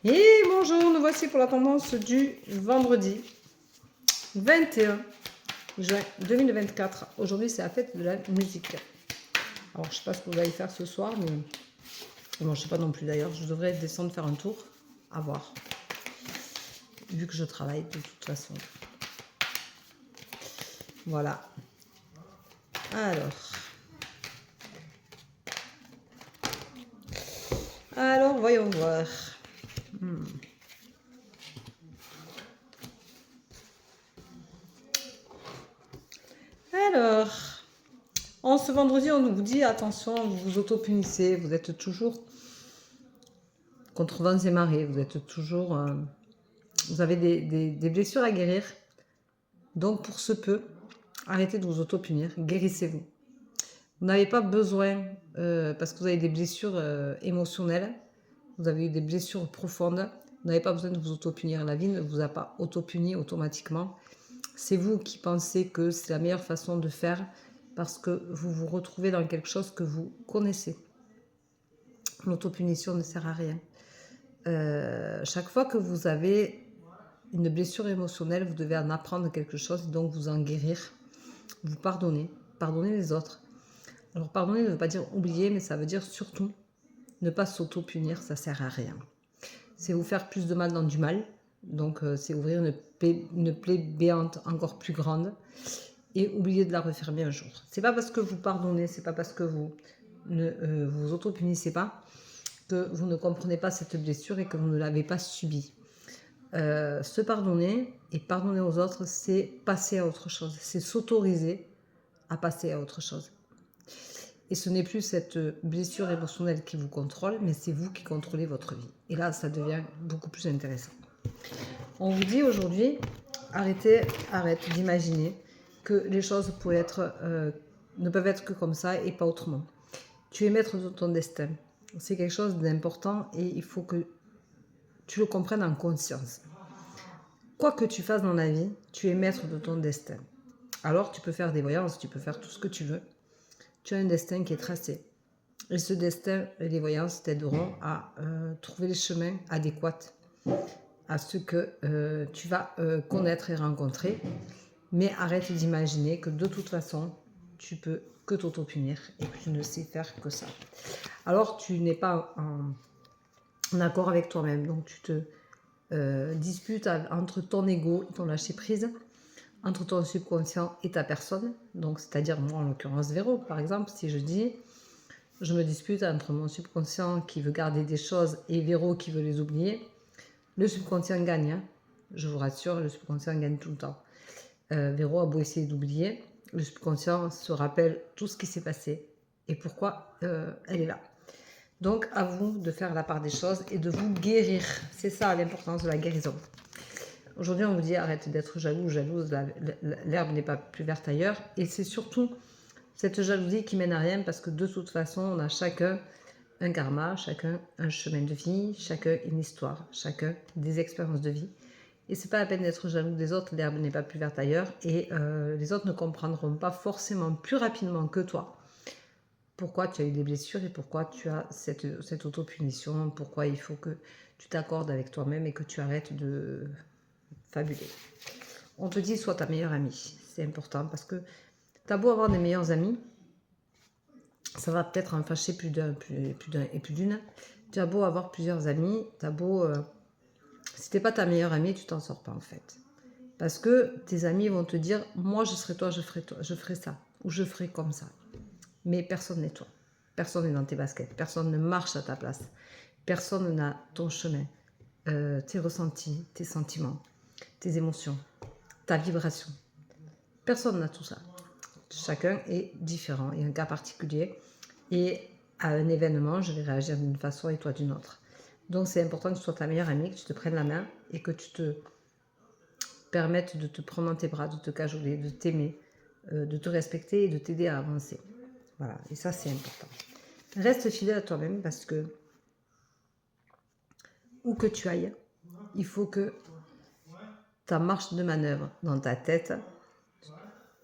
Et bonjour, nous voici pour la tendance du vendredi 21 juin 2024. Aujourd'hui, c'est la fête de la musique. Alors, je ne sais pas ce que vous allez faire ce soir, mais bon, je ne sais pas non plus d'ailleurs. Je devrais descendre faire un tour, à voir. Vu que je travaille de toute façon. Voilà. Alors voyons voir. Alors, en ce vendredi, on vous dit attention, vous vous auto-punissez, vous êtes toujours contre vents et marées, vous êtes toujours... vous avez des blessures à guérir. Donc, pour ce peu, arrêtez de vous auto-punir, guérissez-vous. Vous n'avez pas besoin, parce que vous avez des blessures émotionnelles, vous avez eu des blessures profondes, vous n'avez pas besoin de vous auto-punir. La vie ne vous a pas auto-puni automatiquement. C'est vous qui pensez que c'est la meilleure façon de faire parce que vous vous retrouvez dans quelque chose que vous connaissez. L'autopunition ne sert à rien. Chaque fois que vous avez une blessure émotionnelle, vous devez en apprendre quelque chose, donc vous en guérir, vous pardonner les autres. Alors pardonner ne veut pas dire oublier, mais ça veut dire surtout ne pas s'auto-punir, ça sert à rien. C'est vous faire plus de mal dans du mal, donc c'est ouvrir une plaie béante encore plus grande et oublier de la refermer un jour. C'est pas parce que vous pardonnez, c'est pas parce que vous ne vous auto-punissez pas que vous ne comprenez pas cette blessure et que vous ne l'avez pas subie. Se pardonner et pardonner aux autres, c'est passer à autre chose, c'est s'autoriser à passer à autre chose. Et ce n'est plus cette blessure émotionnelle qui vous contrôle, mais c'est vous qui contrôlez votre vie. Et là, ça devient beaucoup plus intéressant. On vous dit aujourd'hui, arrête d'imaginer que les choses ne peuvent être que comme ça et pas autrement. Tu es maître de ton destin. C'est quelque chose d'important et il faut que tu le comprennes en conscience. Quoi que tu fasses dans la vie, tu es maître de ton destin. Alors, tu peux faire des voyances, tu peux faire tout ce que tu veux. Tu as un destin qui est tracé. Et ce destin et les voyances t'aideront à trouver les chemins adéquats à ce que tu vas connaître et rencontrer. Mais arrête d'imaginer que de toute façon, tu peux que t'auto-punir et que tu ne sais faire que ça. Alors, tu n'es pas en accord avec toi-même. Donc, tu te disputes entre ton ego et ton lâcher-prise, entre ton subconscient et ta personne. Donc, c'est-à-dire moi, en l'occurrence, Véro, par exemple, si je dis... Je me dispute entre mon subconscient qui veut garder des choses et Véro qui veut les oublier. Le subconscient gagne, hein. Je vous rassure, le subconscient gagne tout le temps. Véro a beau essayer d'oublier, le subconscient se rappelle tout ce qui s'est passé et pourquoi elle est là. Donc, à vous de faire la part des choses et de vous guérir. C'est ça l'importance de la guérison. Aujourd'hui, on vous dit arrête d'être jaloux ou jalouse, l'herbe n'est pas plus verte ailleurs. Et c'est surtout cette jalousie qui mène à rien parce que de toute façon, on a chacun un karma, chacun un chemin de vie, chacun une histoire, chacun des expériences de vie. Et c'est pas la peine d'être jaloux des autres, l'herbe n'est pas plus verte ailleurs et les autres ne comprendront pas forcément plus rapidement que toi pourquoi tu as eu des blessures et pourquoi tu as cette auto-punition, pourquoi il faut que tu t'accordes avec toi-même et que tu arrêtes de fabuler. On te dit sois ta meilleure amie, c'est important parce que t'as beau avoir des meilleurs amis, ça va peut-être en fâcher plus d'un et plus d'une. Tu as beau avoir plusieurs amis, t'as beau... si t'es pas ta meilleure amie, tu t'en sors pas en fait. Parce que tes amis vont te dire, moi je serai toi, je ferai ça, ou je ferai comme ça. Mais personne n'est toi. Personne n'est dans tes baskets. Personne ne marche à ta place. Personne n'a ton chemin, tes ressentis, tes sentiments, tes émotions, ta vibration. Personne n'a tout ça. Chacun est différent. Il y a un cas particulier. Et à un événement, je vais réagir d'une façon et toi d'une autre. Donc c'est important que tu sois ta meilleure amie, que tu te prennes la main et que tu te permettes de te prendre dans tes bras, de te cajoler, de t'aimer, de te respecter et de t'aider à avancer. Voilà, et ça c'est important. Reste fidèle à toi-même parce que où que tu ailles, il faut que ta marche de manœuvre dans ta tête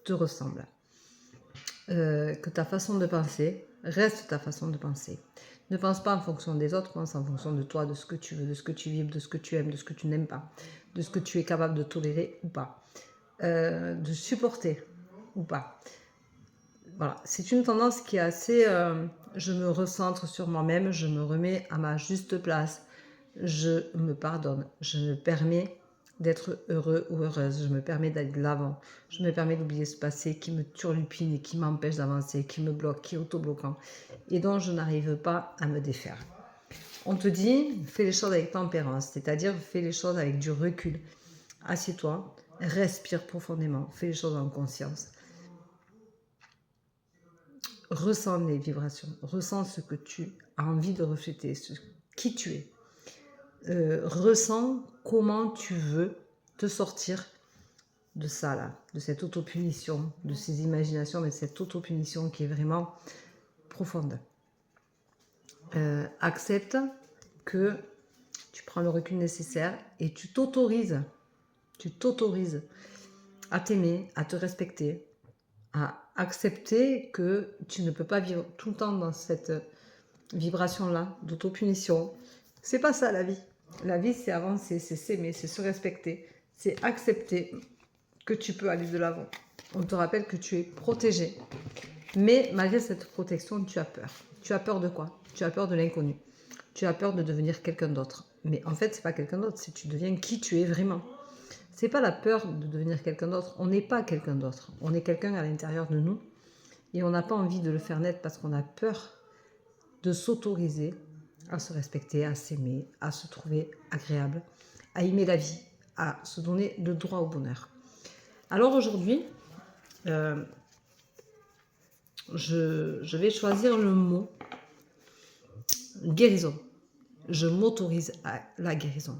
te ressemble. Que ta façon de penser reste ta façon de penser. Ne pense pas en fonction des autres, pense en fonction de toi, de ce que tu veux, de ce que tu vibres, de ce que tu aimes, de ce que tu n'aimes pas, de ce que tu es capable de tolérer ou pas, de supporter ou pas. Voilà, c'est une tendance qui est assez... je me recentre sur moi-même, je me remets à ma juste place, je me pardonne, je me permets d'être heureux ou heureuse, je me permets d'aller de l'avant, je me permets d'oublier ce passé qui me turlupine et qui m'empêche d'avancer, qui me bloque, qui est auto-bloquant et dont je n'arrive pas à me défaire. On te dit, fais les choses avec tempérance, c'est-à-dire fais les choses avec du recul. Assieds-toi, respire profondément, fais les choses en conscience. Ressens les vibrations, ressens ce que tu as envie de refléter, qui tu es. Ressens comment tu veux te sortir de ça là, de cette autopunition, de ces imaginations, mais de cette autopunition qui est vraiment profonde. Accepte que tu prends le recul nécessaire et tu t'autorises à t'aimer, à te respecter, à accepter que tu ne peux pas vivre tout le temps dans cette vibration-là d'autopunition. C'est pas ça la vie. La vie, c'est avancer, c'est s'aimer, c'est se respecter, c'est accepter que tu peux aller de l'avant. On te rappelle que tu es protégé. Mais malgré cette protection, tu as peur. Tu as peur de quoi? Tu as peur de l'inconnu. Tu as peur de devenir quelqu'un d'autre. Mais en fait, c'est pas quelqu'un d'autre, c'est tu deviens qui tu es vraiment. C'est pas la peur de devenir quelqu'un d'autre. On n'est pas quelqu'un d'autre. On est quelqu'un à l'intérieur de nous. Et on n'a pas envie de le faire naître parce qu'on a peur de s'autoriser à se respecter, à s'aimer, à se trouver agréable, à aimer la vie, à se donner le droit au bonheur. Alors aujourd'hui, je vais choisir le mot guérison. Je m'autorise à la guérison.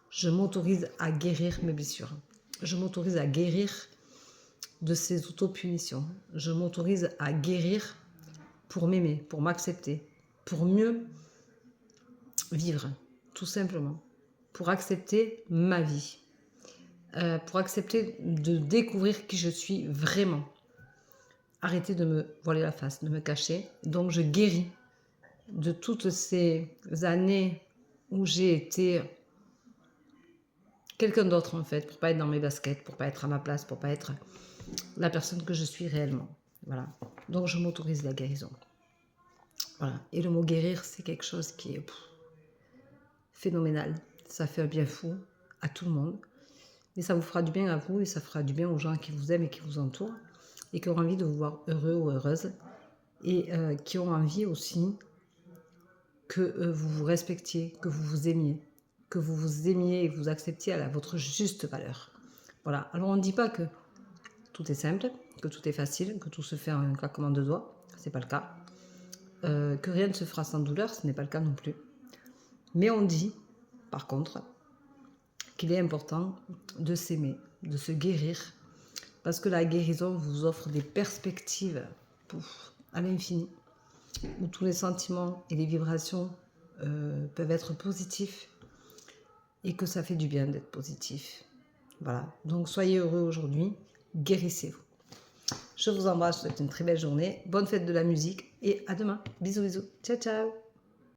Je m'autorise à guérir mes blessures. Je m'autorise à guérir de ces autopunitions. Je m'autorise à guérir pour m'aimer, pour m'accepter, pour mieux vivre, tout simplement. Pour accepter ma vie. Pour accepter de découvrir qui je suis vraiment. Arrêter de me voiler la face, de me cacher. Donc je guéris de toutes ces années où j'ai été quelqu'un d'autre en fait, pour pas être dans mes baskets, pour pas être à ma place, pour pas être la personne que je suis réellement. Voilà. Donc je m'autorise la guérison. Voilà. Et le mot guérir, c'est quelque chose qui est phénoménal. Ça fait un bien fou à tout le monde. Mais ça vous fera du bien à vous et ça fera du bien aux gens qui vous aiment et qui vous entourent et qui ont envie de vous voir heureux ou heureuse et qui ont envie aussi que vous vous respectiez, que vous vous aimiez, que vous vous aimiez et que vous acceptiez à votre juste valeur. Voilà. Alors on ne dit pas que tout est simple, que tout est facile, que tout se fait en un claquement de doigts. C'est pas le cas. Que rien ne se fera sans douleur, ce n'est pas le cas non plus. Mais on dit, par contre, qu'il est important de s'aimer, de se guérir, parce que la guérison vous offre des perspectives à l'infini, où tous les sentiments et les vibrations peuvent être positifs, et que ça fait du bien d'être positif. Voilà, donc soyez heureux aujourd'hui, guérissez-vous. Je vous embrasse, je vous souhaite une très belle journée, bonne fête de la musique, et à demain. Bisous, bisous, ciao, ciao.